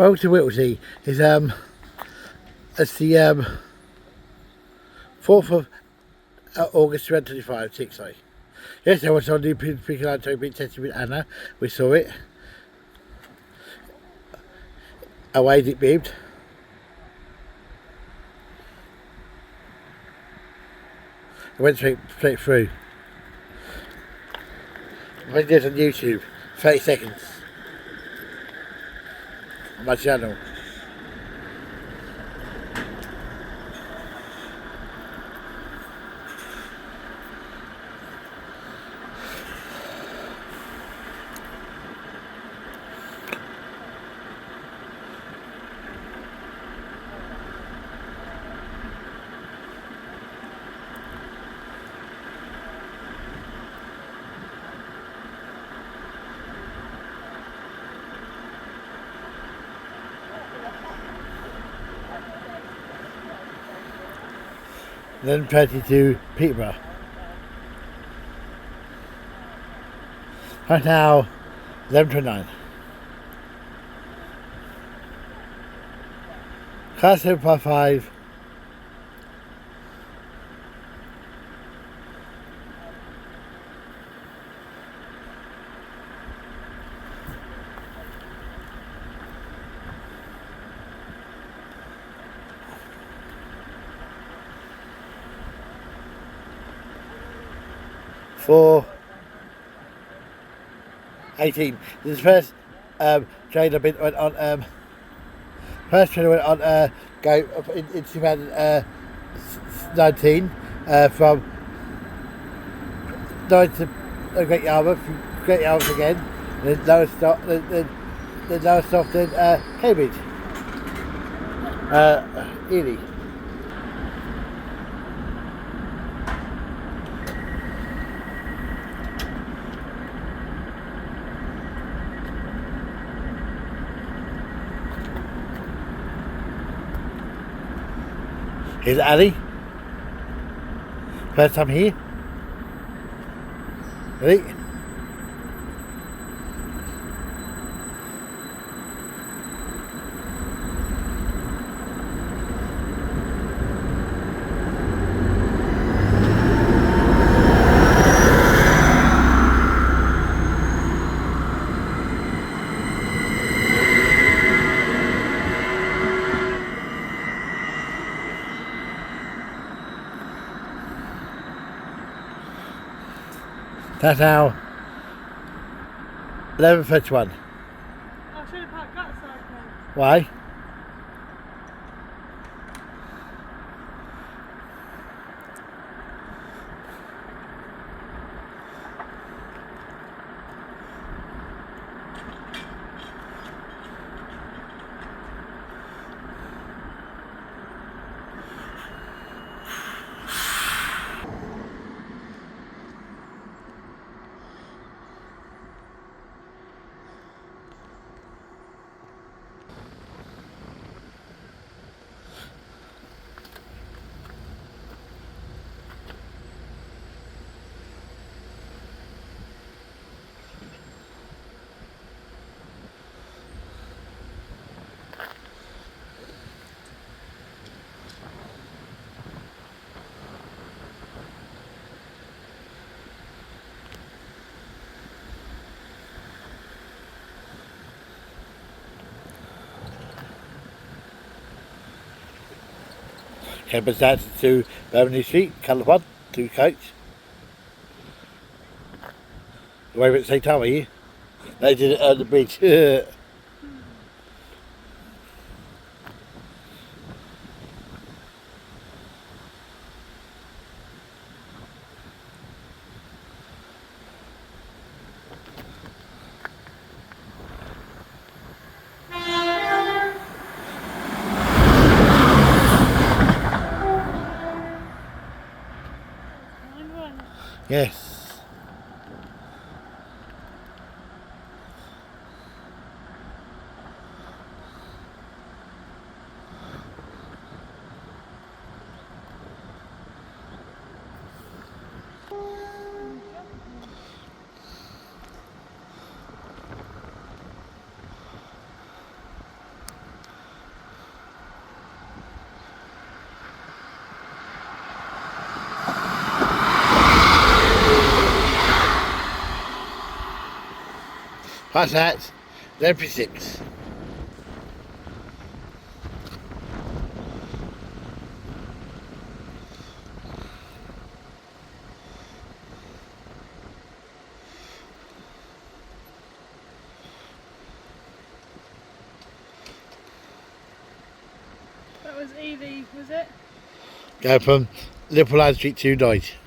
Welcome to Whittlesea. It's the 4th of August 2025, 6 sorry. Yesterday I was on the Pickle Line Toby testing with Anna. We saw it. Away it beeped. I went straight through. I made this on YouTube, 30 seconds. On my channel. Then 22 Peterborough. Right now, 11:29. Class 755. For 18. This is the first train I've been on. First train I went on go in 2019 from 9 to Great Yarmouth, from Great Yarmouth again, and then lowest stop, then lowest stop in Cambridge, Ely. Here's Ali. First time here. Ready? That's now 11:31. I should have parked that side then. Why? Campus down to Beverly Street, colour one, 2 coach. You wave at the same time, are you? They did it on the bridge. Yes. Pass that. Then P6. That was Ely, was it? Go from Liverpool High Street to Dyke.